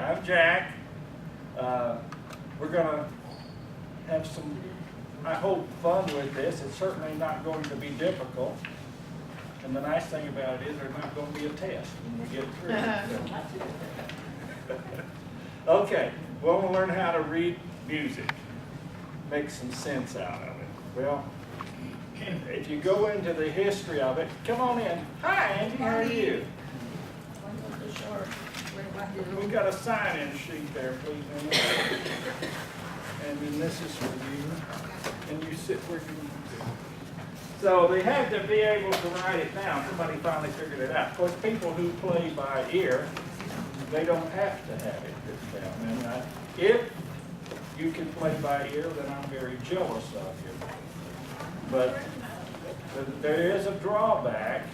I'm Jack. We're going to have some, I hope, fun with this. It's certainly not going to be difficult. And the nice thing about it is there's not going to be a test when we get through. Okay, well, we'll learn how to read music, make some sense out of it. Well, if you go into the history of it, come on in. Hi, Angie, how are you? We got a sign-in sheet there, please. And then this is for you. And you sit where you need to. So they had to be able to write it down. Somebody finally figured it out. Of course, people who play by ear, they don't have to have it written down. And if you can play by ear, then I'm very jealous of you. But there is a drawback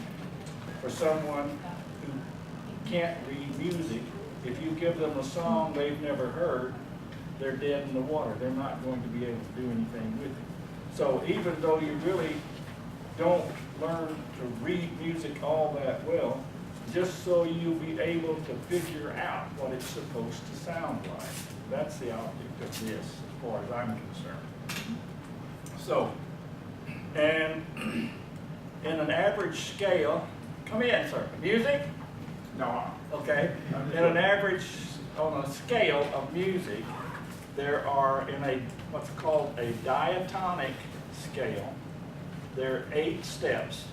for someone who can't read music. If you give them a song they've never heard, they're dead in the water. They're not going to be able to do anything with it. So even though you really don't learn to read music all that well, just so you'll be able to figure out what it's supposed to sound like. That's the object of this, as far as I'm concerned. So, and in an average scale, come in, sir. Music? No. Okay. In an average, on a scale of music, there are in a what's called a diatonic scale. There are 8 steps,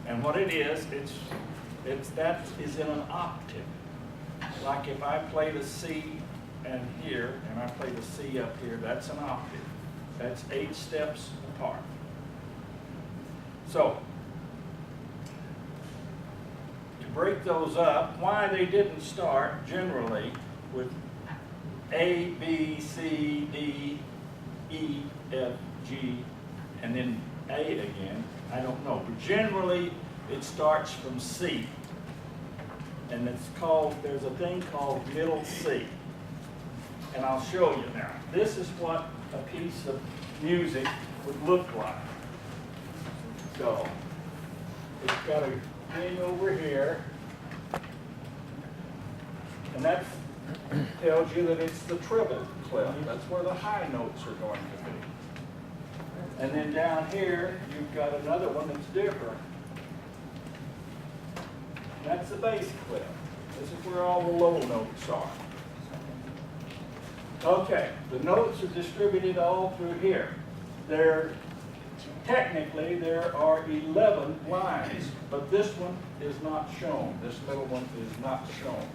and what it is, that is in an octave. Like if I play the C and here, and I play the C up here, that's an octave. That's 8 steps apart. So, to break those up, why they didn't start generally with A, B, C, D, E, F, G, and then A again, I don't know. But generally, it starts from C. And it's called, there's a thing called middle C. And I'll show you now. This is what a piece of music would look like. So, it's got a thing over here. And that tells you that it's the treble clef. That's where the high notes are going to be. And then down here, you've got another one that's different. That's the bass clef. This is where all the low notes are. Okay, the notes are distributed all through here. Technically, there are 11 lines, but this one is not shown. This middle one is not shown.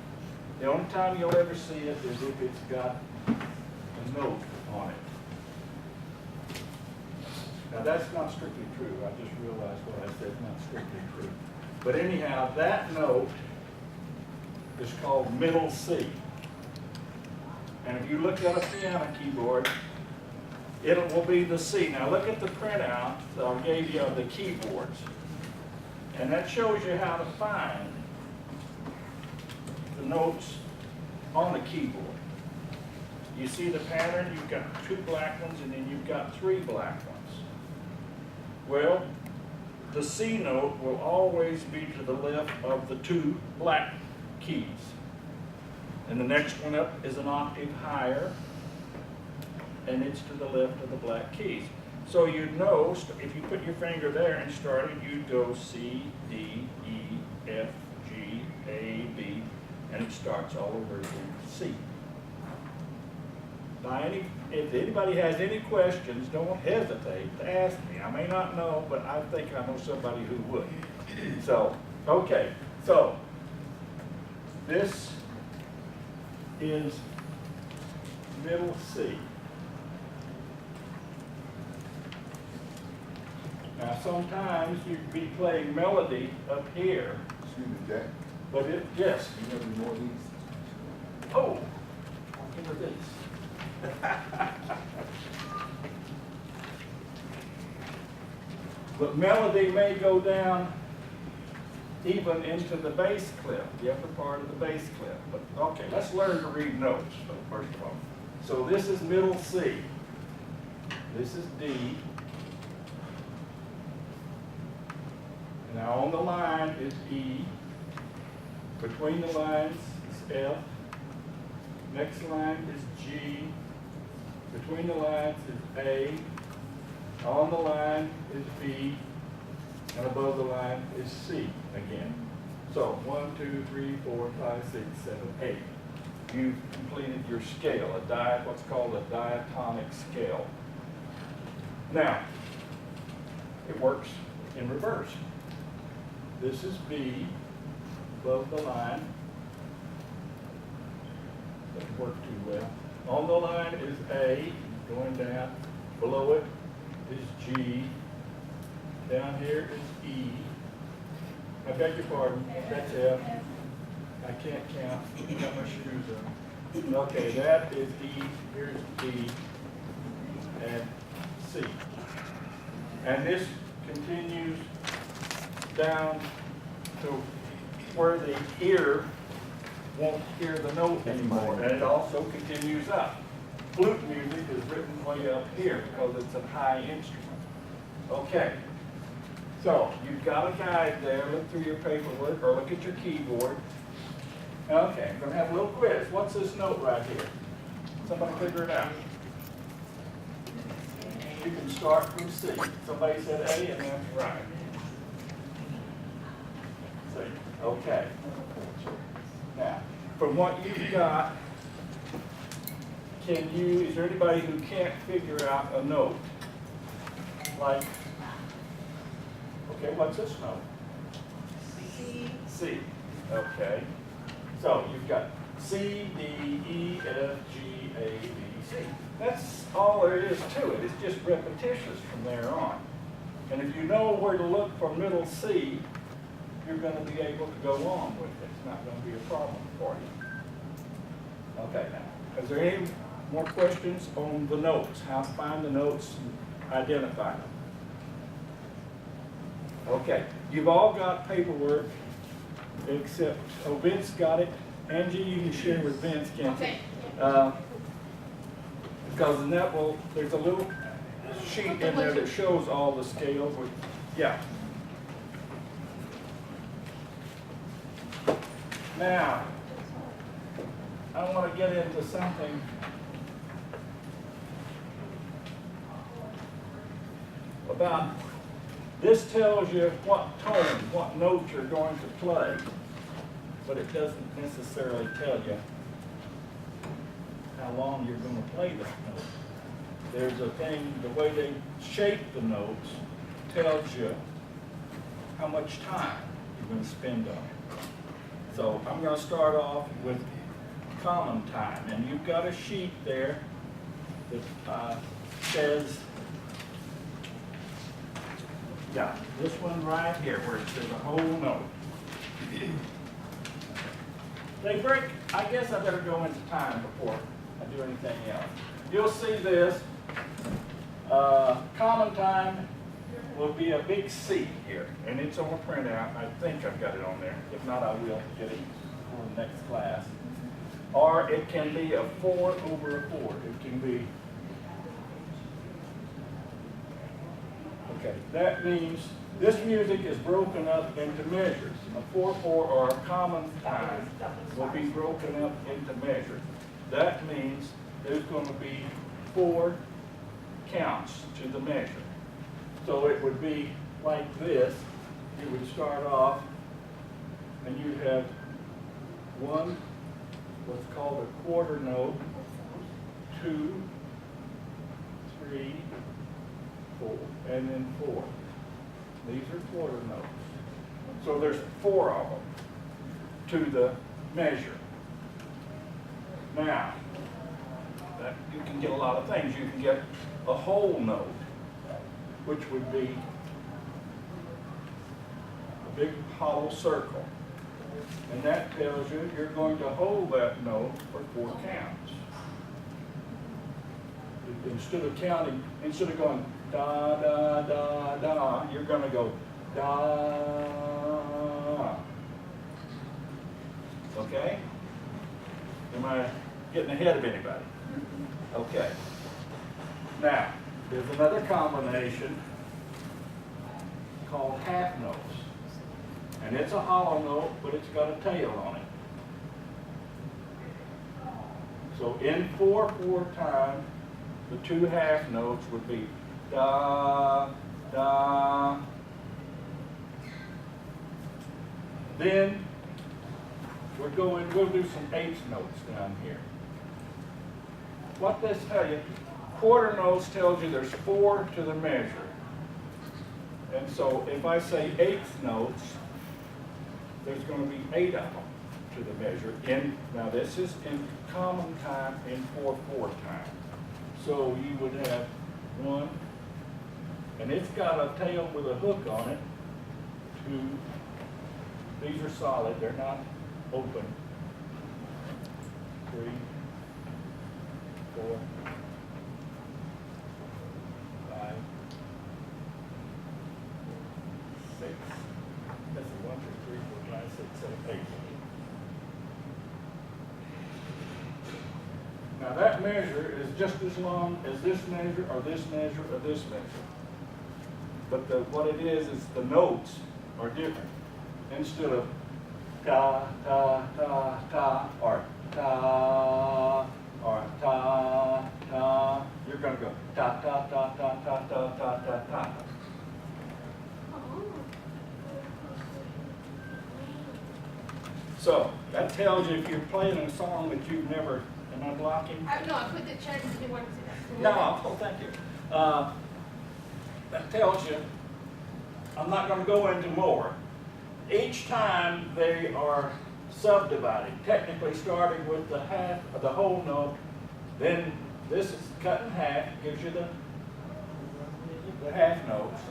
The only time you'll ever see it is if it's got a note on it. Now that's not strictly true. I just realized what I said is not strictly true. But anyhow, that note is called middle C. And if you look at a piano keyboard, it will be the C. Now look at the printout that I gave you of the keyboards. And that shows you how to find the notes on the keyboard. You see the pattern? You've got 2 black ones and then you've got 3 black ones. Well, the C note will always be to the left of the 2 black keys. And the next one up is an octave higher, and it's to the left of the black keys. So you'd know, if you put your finger there and started, you'd go C, D, E, F, G, A, B, and it starts all over again, C. Now, if anybody has any questions, don't hesitate to ask me. I may not know, but I think I know somebody who would. So, okay, so this is middle C. Now, sometimes you'd be playing melody up here. Excuse me, Jack. But yes. You have any more of these? Oh, I'll give her this. But melody may go down even into the bass clef, the upper part of the bass clef. But okay, let's learn to read notes first of all. So this is middle C. This is D. Now on the line is E. Between the lines is F. Next line is G. Between the lines is A. On the line is B. And above the line is C again. So 1, 2, 3, 4, 5, 6, 7, 8. You've completed your scale, what's called a diatonic scale. Now, it works in reverse. This is B above the line. Doesn't work too well. On the line is A, going down. Below it is G. Down here is E. I beg your pardon, that's F. I can't count, got my shoes on. Okay, that is E, here's D, and C. And this continues down to where the ear won't hear the note anymore, and it also continues up. Flute music is written way up here because it's a high instrument. Okay, so you've got a guide there. Look through your paperwork or look at your keyboard. Okay, I'm going to have a little quiz. What's this note right here? Somebody figure it out. You can start from C. Somebody said A, and that's right. C. Okay. Now, from what you've got, is there anybody who can't figure out a note? Like, okay, what's this note? C. C. Okay. So you've got C, D, E, F, G, A, B, C. That's all there is to it. It's just repetitious from there on. And if you know where to look for middle C, you're going to be able to go on with it. It's not going to be a problem for you. Okay, now, is there any more questions on the notes? How to find the notes and identify them? Okay, you've all got paperwork except, oh, Vince got it. Angie, you can share with Vince, can't you? Okay. Because in that there's a little sheet in there that shows all the scales. Yeah. Now, I want to get into something about, this tells you what tone, what note you're going to play, but it doesn't necessarily tell you how long you're going to play that note. There's a thing, the way they shape the notes tells you how much time you're going to spend on it. So I'm going to start off with common time, and you've got a sheet there that says, yeah, this one right here where it says a whole note. They break, I guess I better go into time before I do anything else. You'll see this, common time will be a big C here, and it's on a printout. I think I've got it on there. If not, I will get it for the next class. Or it can be a 4 over a 4. It can be, okay, that means this music is broken up into measures. A 4/4 or a common time will be broken up into measures. That means there's going to be 4 counts to the measure. So it would be like this. You would start off and you have 1, what's called a quarter note, 2, 3, 4, and then 4. These are quarter notes. So there's 4 of them to the measure. Now, you can get a lot of things. You can get a whole note, which would be a big hollow circle. And that tells you you're going to hold that note for 4 counts. Instead of going da, da, da, da, you're going to go da. Okay? Am I getting ahead of anybody? Okay. Now, there's another combination called half notes. And it's a hollow note, but it's got a tail on it. So in 4/4 time, the two half notes would be da, da. Then we'll do some eighth notes down here. What this tell you, quarter notes tells you there's 4 to the measure. And so if I say eighth notes, there's going to be 8 of them to the measure. Now this is in common time in 4/4 time. So you would have 1, and it's got a tail with a hook on it, 2, these are solid, they're not open, 3, 4, 5, 6, that's a 1, 2, 3, 4, 5, 6, 7, 8. Now that measure is just as long as this measure or this measure or this measure. But what it is the notes are different. Instead of ta, ta, ta, ta, or ta, you're going to go ta, ta, ta, ta, ta, ta, ta, ta, ta. So that tells you if you're playing a song that you've never, am I blocking? No, I put the check if you want to see that. No, oh, thank you. That tells you, I'm not going to go into more. Each time they are subdivided, technically starting with the half of the whole note, then this is cut in half, gives you the half notes,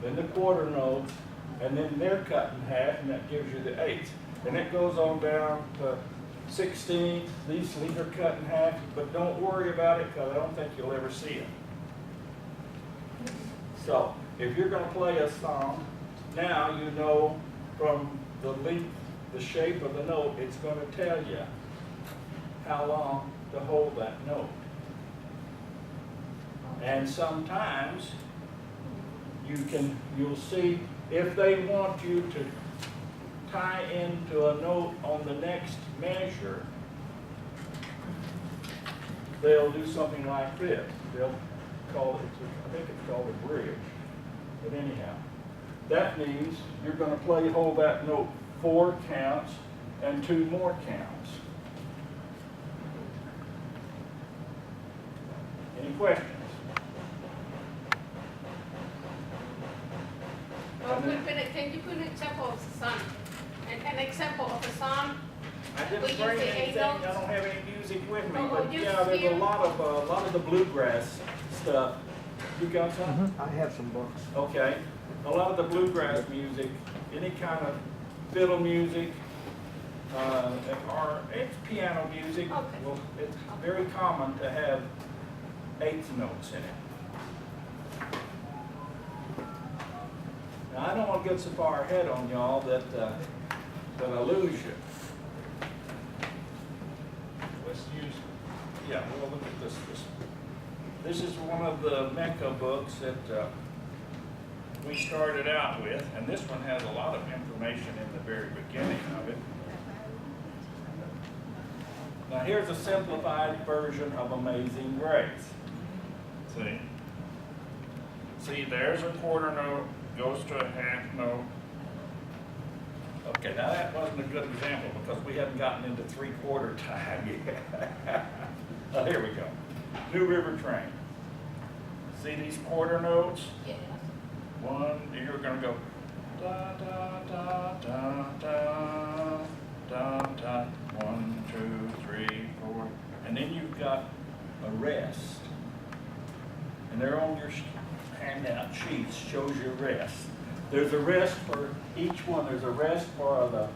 then the quarter notes, and then they're cut in half, and that gives you the eighths. And it goes on down to 16. These are cut in half, but don't worry about it because I don't think you'll ever see it. So if you're going to play a song, now you know from the length, the shape of the note, it's going to tell you how long to hold that note. And sometimes you'll see if they want you to tie into a note on the next measure, they'll do something like this. They'll call it, I think it's called a bridge. But anyhow, that means you're going to hold that note 4 counts and 2 more counts. Any questions? Can you put an example of a song? An example of a song? I We didn't use bring the anything. eight I notes? don't have any music with me, Oh, but just yeah, there's here? a lot of the bluegrass stuff. You got some? I have some books. Okay. A lot of the bluegrass music, any kind of fiddle music, or it's piano music. Okay. Well, it's very common to have eighth notes in it. Now, I don't want to get so far ahead on y'all that I lose you. Let's use, yeah, we'll look at this. This is one of the Mecca books that we started out with, and this one has a lot of information in the very beginning of it. Now here's a simplified version of Amazing Grace. See, there's a quarter note, goes to a half note. Okay, now that wasn't a good example because we haven't gotten into 3/4 time yet. Oh, here we go. New River Train. See these quarter notes? Yeah. One, you're going to go da da da da da da da. 1, 2, 3, 4, and then you've got a rest, and they're on your handout sheets. Shows your rest. There's a rest for each one. There's a rest for the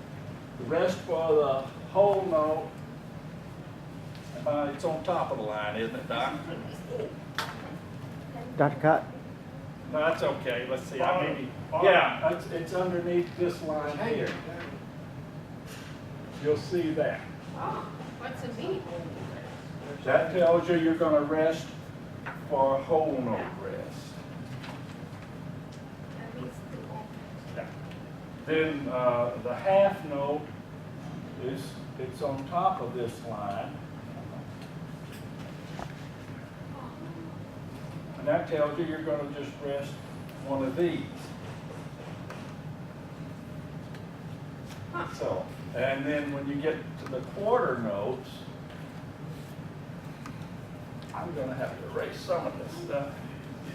whole note. It's on top of the line, isn't it, Doc? Dr. Cott? No, that's okay. Let's see. Yeah, it's underneath this line here. You'll see that. Oh, what's it mean? That tells you you're going to rest for a whole note rest. That means Yeah. Then the half note it's on top of this line, And that tells you you're gonna just rest one of these. So, and then when you get to the quarter notes, I'm gonna have to erase some of this stuff.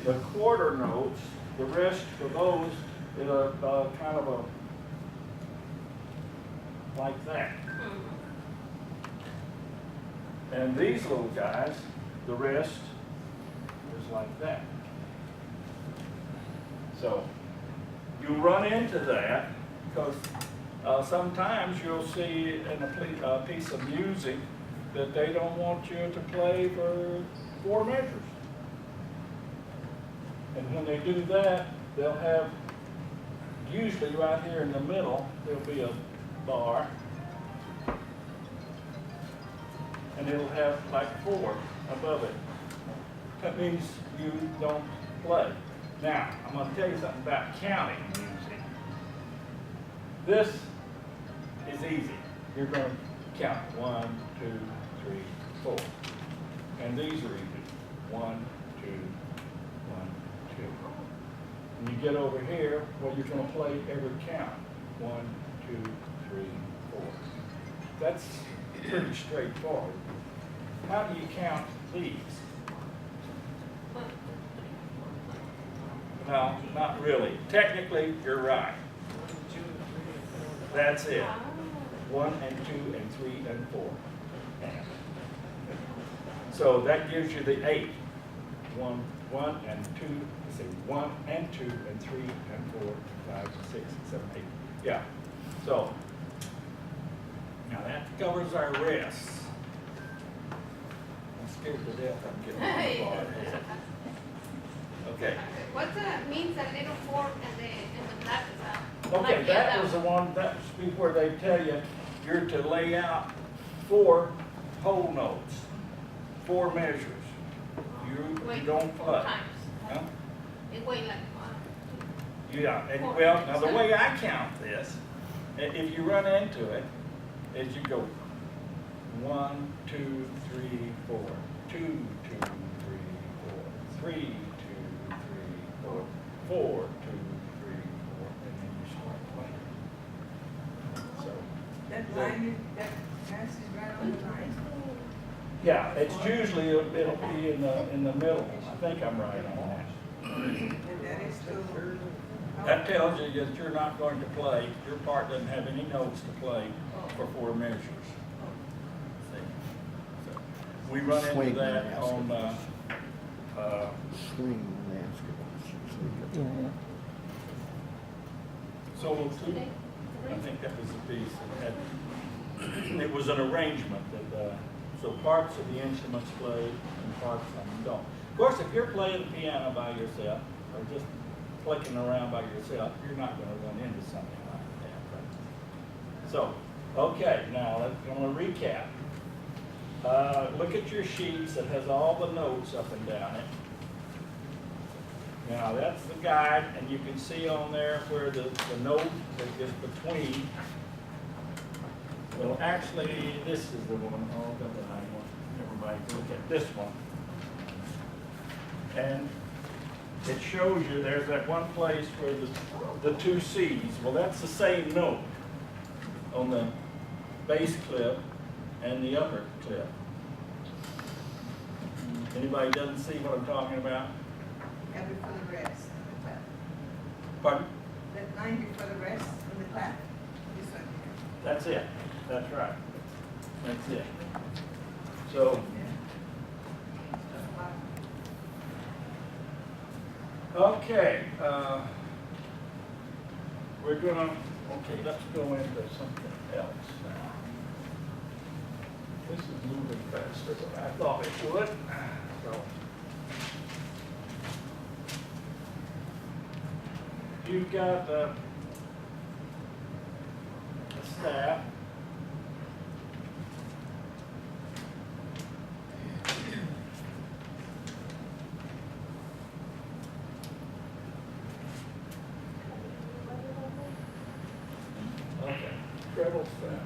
The quarter notes, the rest for those is a kind of a, like that. And these little guys, the rest is like that. So you run into that because sometimes you'll see in a piece of music that they don't want you to play for 4 measures. And when they do that, they'll have, usually right here in the middle, there'll be a bar. And it'll have like 4 above it. That means you don't play. Now, I'm going to tell you something about counting music. This is easy. You're going to count 1, 2, 3, 4. And these are easy. 1, 2, 1, 2. When you get over here, well, you're going to play every count. 1, 2, 3, 4. That's pretty straightforward. How do you count these? No, not really. Technically, you're right. That's it. 1 and 2 and 3 and 4. So that gives you the 8. 1 and 2. Let's see, 1 and 2 and 3 and 4, 5, 6, 7, 8. Yeah. So now that covers our rests. I'm scared to death I'm getting on the bar. Okay. What means that little fork and the black is out? Okay, that was the one, that was where they tell you you're to lay out 4 whole notes, 4 measures. You don't Four play. times. Huh? It weighs like Yeah, and 4 well, now the measures. way I count this, if you run into it, is you go 1, 2, 3, 4, 2, 2, 3, 4, 3, 2, 3, 4, 4, 2, 3, 4, and then you start playing. So, That line, that passes right on the line. yeah, it's usually, it'll be in the middle. I think I'm right on that. And that is still. That tells you that you're not going to play, your part doesn't have any notes to play for 4 measures. See? So, we run into Swing that and on, Swing and ask a question. solo 2. I think that was the piece that had, it was an arrangement that, so parts of the instruments played and parts of them don't. Of course, if you're playing the piano by yourself, or just clicking around by yourself, you're not going to run into something like that. Right? So, okay, now I'm going to recap. Look at your sheets that has all the notes up and down it. Now that's the guide, and you can see on there where the note that is between. Well, actually, this is the one. Oh, I want everybody to look at this one. And it shows you there's that one place where the 2 C's. Well, that's the same note on the bass clip and the upper clip. Anybody doesn't see what I'm talking about? And before the rest, the clap. Pardon? That line before the rest and the clap, this one here. That's it. That's right. That's it. So, okay, we're gonna, okay, let's go into something else now. This is moving faster than I thought it would. So, you've got a staff. Okay, treble staff.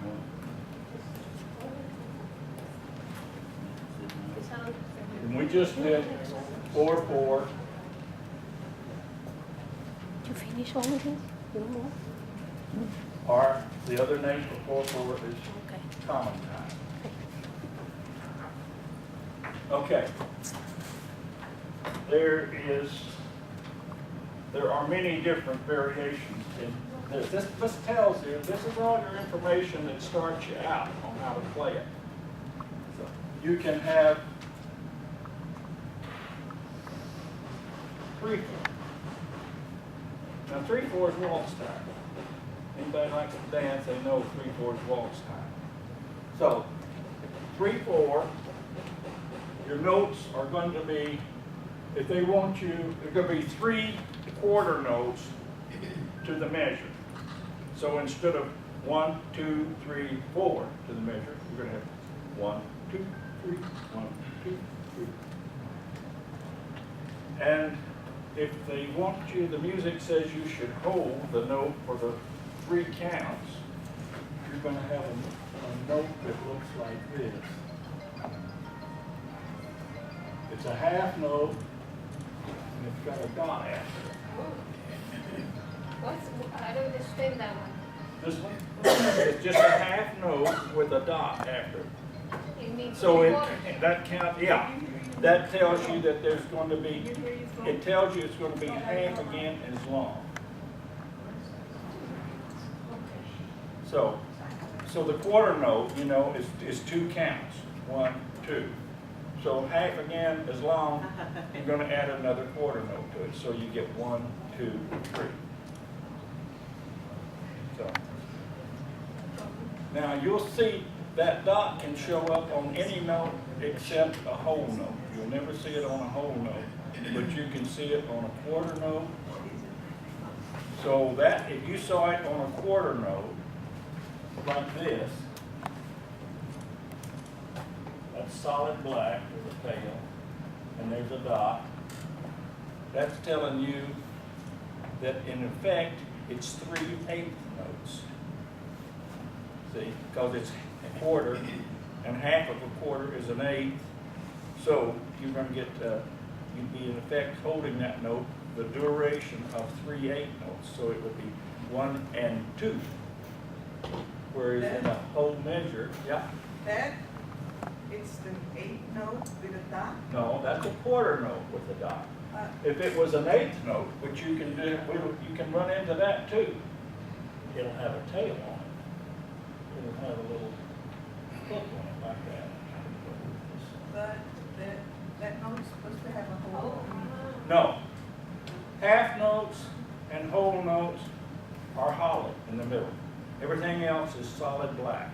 And we just did 4/4. Did you finish all of this? No more? Or the other name for 4/4 is Okay. common time. Okay. There are many different variations in this. This tells you, this is all your information that starts you out on how to play it. So you can have 3/4. Now 3/4 is waltz time. Anybody like to dance, they know 3/4 is waltz time. So 3/4, your notes are going to be, if they want you, they're going to be 3 quarter notes to the measure. So instead of 1, 2, 3, 4 to the measure, you're going to have 1, 2, 3, 1, 2, 3. And if they want you, the music says you should hold the note for the 3 counts, you're going to have a note that looks like this. It's a half note, and it's got a dot after it. I don't understand that one. This one is just a half note with a dot after it. It means So three quarters. that count, yeah, that tells you that there's going to be, it tells you it's going to be half again as long. So the quarter note, you know, is 2 counts, 1, 2. So half again as long, you're going to add another quarter note to it, so you get 1, 2, 3. So now you'll see that dot can show up on any note except a whole note. You'll never see it on a whole note, but you can see it on a quarter note. So that, if you saw it on a quarter note, like this, that's solid black with a tail, and there's a dot. That's telling you that in effect, it's 3/8 notes. See, because it's a quarter, and half of a quarter is an eighth. So you're going to get, you'd be in effect holding that note the duration of 3/8 notes. So it would be 1 and 2. Whereas in a whole measure, yeah. That, it's the 8th note with a dot. No, that's a quarter note with a dot. If it was an 8th note, which you can do, you can run into that too. It'll have a tail on it. It'll have a little hook on it like that. But that note is supposed to have a hole. No. Half notes and whole notes are hollow in the middle. Everything else is solid black.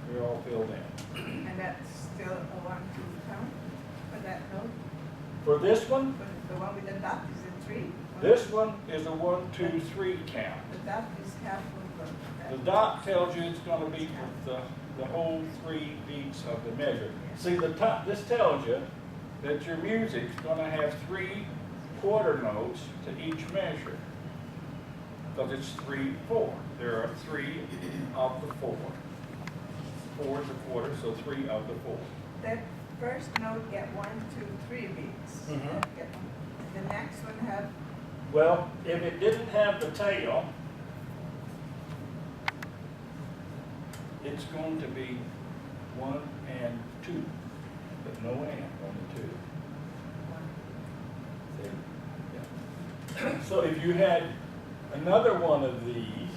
They're all filled in. And that's still a 1, 2 count for that note. For this one, But the one with the dot is a 3. this one is a 1, 2, 3 count. The dot is half of The dot tells you it's going to be with the whole 3 beats of the measure. See, this tells you that your music's going to have 3 quarter notes to each measure. Because it's 3/4. There are 3 of the 4. 4 is a quarter, so 3 of the 4. That first note get 1, 2, 3 beats. Mhm. The next one have, Well, if it didn't have the tail, it's going to be 1 and 2, but no and, only 2. See? Yeah. So if you had another one of these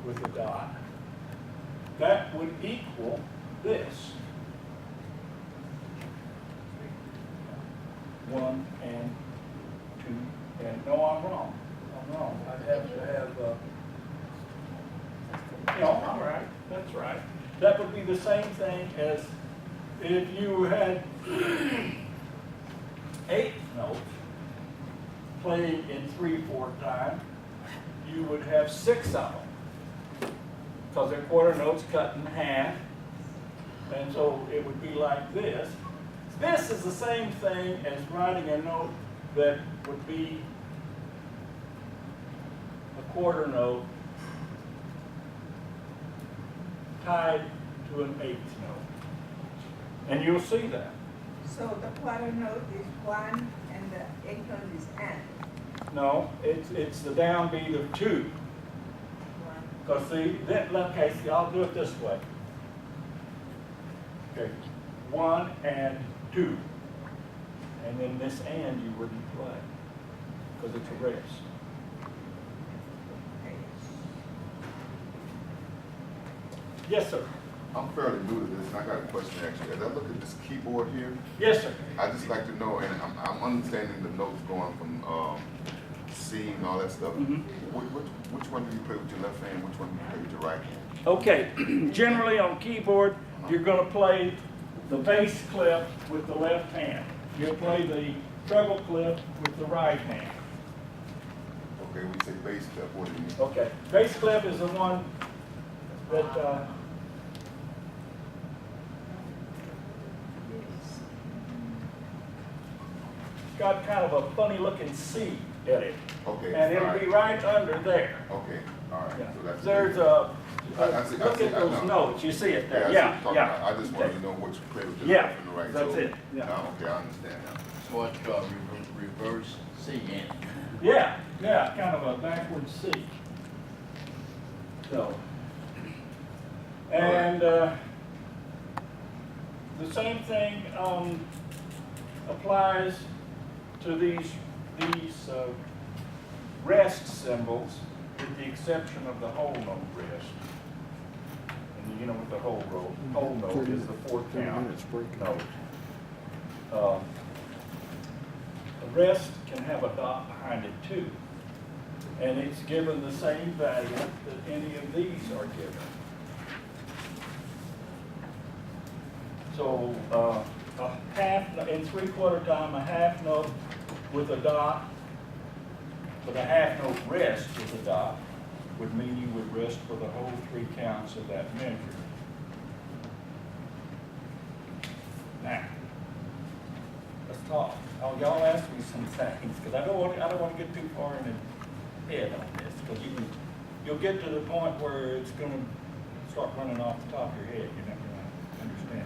with a dot, that would equal this. 1 and 2 and, no, I'm wrong. I'm wrong. I'd have to have, no, I'm right. That's right. That would be the same thing as if you had 8 notes playing in 3/4 time, you would have 6 of them. Because they're quarter notes cut in half. And so it would be like this. This is the same thing as writing a note that would be a quarter note tied to an 8th note. And you'll see that. So the quarter note is one and the eighth note is and. No, it's the downbeat of 2. One. Because see, okay, see, I'll do it this way. Okay, 1 and 2. And then this and you wouldn't play, because it's a rest. Okay. Yes, sir. I'm fairly new to this, and I got a question actually. As I look at this keyboard here, Yes, sir. I just like to know, and I'm understanding the notes going from C and all that stuff. Mhm. Which one do you play with your left hand? Which one do you play with your right hand? Okay, generally on keyboard, you're going to play the bass clef with the left hand. You'll play the treble clef with the right hand. Okay, we say bass clef. What do you mean? Okay, bass clef is the one that got kind of a funny looking C in it. Okay, And it'll all be right. right under there. Okay, all right. Yeah. So that's There's I see- look at I those know. notes, you see it Yeah, there, I see what yeah, you're talking about. yeah. I just wanted to know which play with your Yeah, left and the right. that's So, it, yeah. Okay, I understand now. So what you call reverse C and. Yeah, yeah, kind of a backward C. So. And the same thing applies to these rest symbols, with the exception of the whole note rest. And you know what the whole note is, the 4th 30 count minutes break. note. The rest can have a dot behind it too. And it's given the same value that any of these are given. So a half, in 3/4 time, a half note with a dot, but a half note rest with a dot would mean you would rest for the whole 3 counts of that measure. Now, let's talk. Oh, y'all ask me some things, because I don't want to get too far in ahead on this, because you'll get to the point where it's going to start running off the top of your head. You're not going to understand it.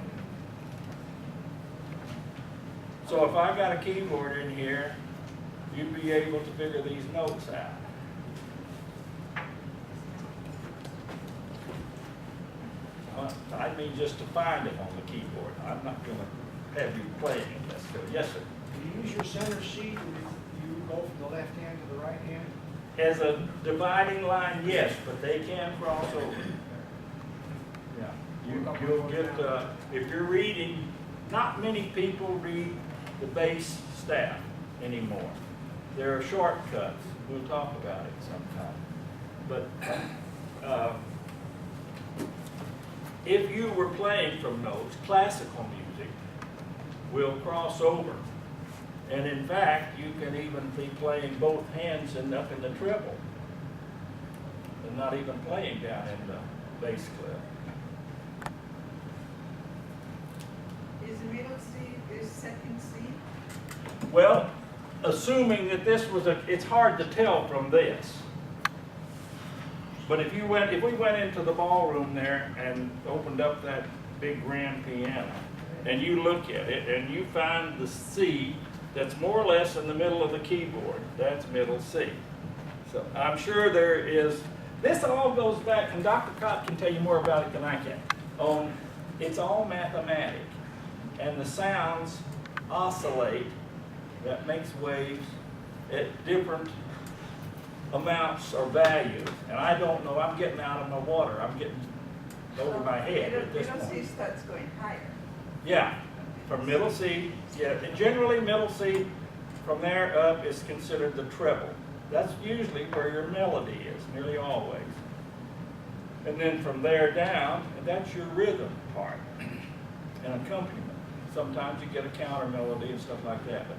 So if I got a keyboard in here, you'd be able to figure these notes out. I mean just to find it on the keyboard. I'm not going to have you playing it necessarily. Yes, sir. Do you use your center C, or you go from the left hand to the right hand? As a dividing line, yes, but they can cross over. Yeah, you'll get, if you're reading, not many people read the bass staff anymore. There are shortcuts. We'll talk about it sometime. But if you were playing from notes, classical music will cross over. And in fact, you can even be playing both hands and up in the treble, and not even playing down in the bass clef. Is the middle C, is second C? Well, assuming that this was it's hard to tell from this. But if we went into the ballroom there and opened up that big grand piano, and you look at it and you find the C that's more or less in the middle of the keyboard, that's middle C. So I'm sure there is, this all goes back, and Dr. Kopp can tell you more about it than I can. It's all mathematic, and the sounds oscillate, that makes waves at different amounts or values. And I don't know, I'm getting out of my water, I'm getting over my head at this Middle C point. starts going higher. Yeah, from middle C, yeah, and generally middle C, from there up is considered the treble. That's usually where your melody is, nearly always. And then from there down, and that's your rhythm part and accompaniment. Sometimes you get a counter melody and stuff like that, but